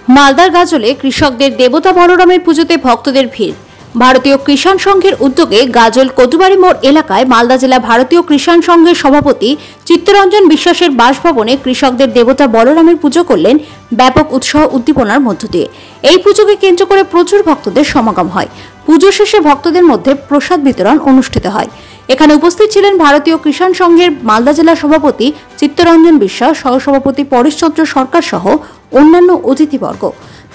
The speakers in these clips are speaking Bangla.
মালদার গাজলে কৃষকদের দেবতা বলরামের পুজোতে ভক্তদের ভিড়। ভারতীয় কিষাণ সংঘের উদ্যোগে গাজল কটুবাড়ি মোড় এলাকায় মালদা জেলা ভারতীয় কিষাণ সংঘের সভাপতি চিত্তরঞ্জন বিশ্বাসের বাসভবনে কৃষকদের দেবতা বলরামের পুজো করলেন ব্যাপক উৎসাহ উদ্দীপনার মধ্য দিয়ে। এই পুজোকে কেন্দ্র করে প্রচুর ভক্তদের সমাগম হয়। পুজো শেষে ভক্তদের মধ্যে প্রসাদ বিতরণ অনুষ্ঠিত হয়। এখানে উপস্থিত ছিলেন ভারতীয় কিষাণ সংঘের মালদা জেলা সভাপতি চিত্তরঞ্জন বিশ্বাস, সহসভাপতি পরেশচন্দ্র সরকার সহ অন্যান্য অতিথিবর্গ।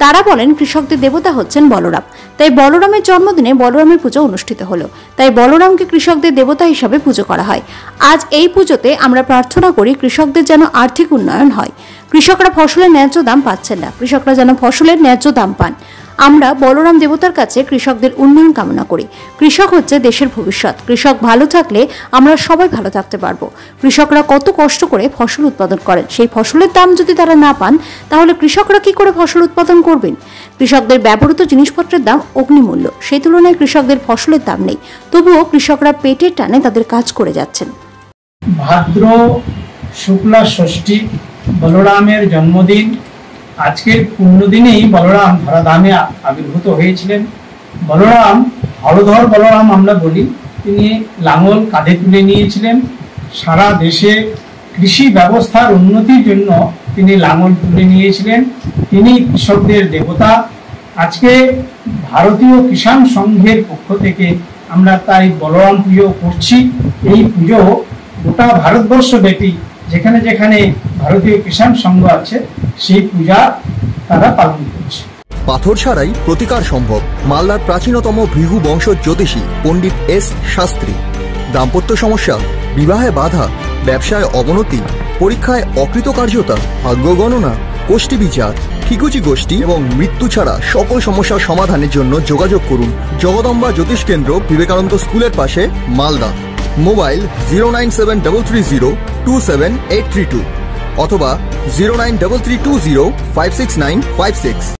তারা বলেন, কৃষকদের দেবতা হচ্ছেন বলরাম, তাই বলরামের জন্মদিনে বলরামের পুজো অনুষ্ঠিত হলো। তাই বলরামকে কৃষকদের দেবতা হিসাবে পুজো করা হয়। আজ এই পুজোতে আমরা প্রার্থনা করি কৃষকদের যেন আর্থিক উন্নয়ন হয়। কৃষকরা ফসলের ন্যায্য দাম পাচ্ছেন না, কৃষকরা যেন ফসলের ন্যায্য দাম পান। আমরা বলরাম দেবতার কাছে কৃষকদের উন্নয়ন কামনা করি। কৃষক হচ্ছে দেশের ভবিষ্যৎ। কৃষক ভালো থাকলে আমরা সবাই ভালো থাকতে পারবো। কৃষকরা কত কষ্ট করে ফসল উৎপাদন করেন, সেই ফসলের দাম যদি তারা না পান, তাহলে কৃষকরা কি করে ফসল উৎপাদন করবেন? কৃষকদের ব্যবহৃত জিনিসপত্রের দাম অগ্নিমূল্য, সেই তুলনায় কৃষকদের ফসলের দাম নেই। তবুও কৃষকরা পেটের টানে তাদের কাজ করে যাচ্ছেন। ভাদ্র শুক্লা ষষ্ঠী বলরামের জন্মদিন। আজকের পুণ্যদিনেই বলরাম ধরাধামে আবির্ভূত হয়েছিলেন। বলরাম হলধর বলরাম আমরা বলি। তিনি লাঙল কাঁধে তুলে নিয়েছিলেন। সারা দেশে কৃষি ব্যবস্থার উন্নতির জন্য তিনি লাঙল তুলে নিয়েছিলেন। তিনি কৃষকদের দেবতা। আজকে ভারতীয় কিষাণ সংঘের পক্ষ থেকে আমরা তাই বলরাম পুজো করছি। এই পুজো গোটা ভারতবর্ষব্যাপী যেখানে যেখানে ভারতীয় কিষাণ সংঘ আছে সেই পূজা তারা পালন করছে। পাথর ছাড়াই প্রতিকার সম্ভব। মালদার প্রাচীনতম ভৃগু বংশ জ্যোতিষী পণ্ডিত এস শাস্ত্রী। দাম্পত্য সমস্যা, বিবাহে বাধা, ব্যবসায় অবনতি, পরীক্ষায় অকৃতকার্যতা, ভাগ্য গণনা, কোষ্ঠী বিচার, ঠিকুচি গোষ্ঠী এবং মৃত্যু ছাড়া সকল সমস্যার সমাধানের জন্য যোগাযোগ করুন জগদম্বা জ্যোতিষ কেন্দ্র, বিবেকানন্দ স্কুলের পাশে, মালদা। মোবাইল 09730278332 অথবা 09332056956।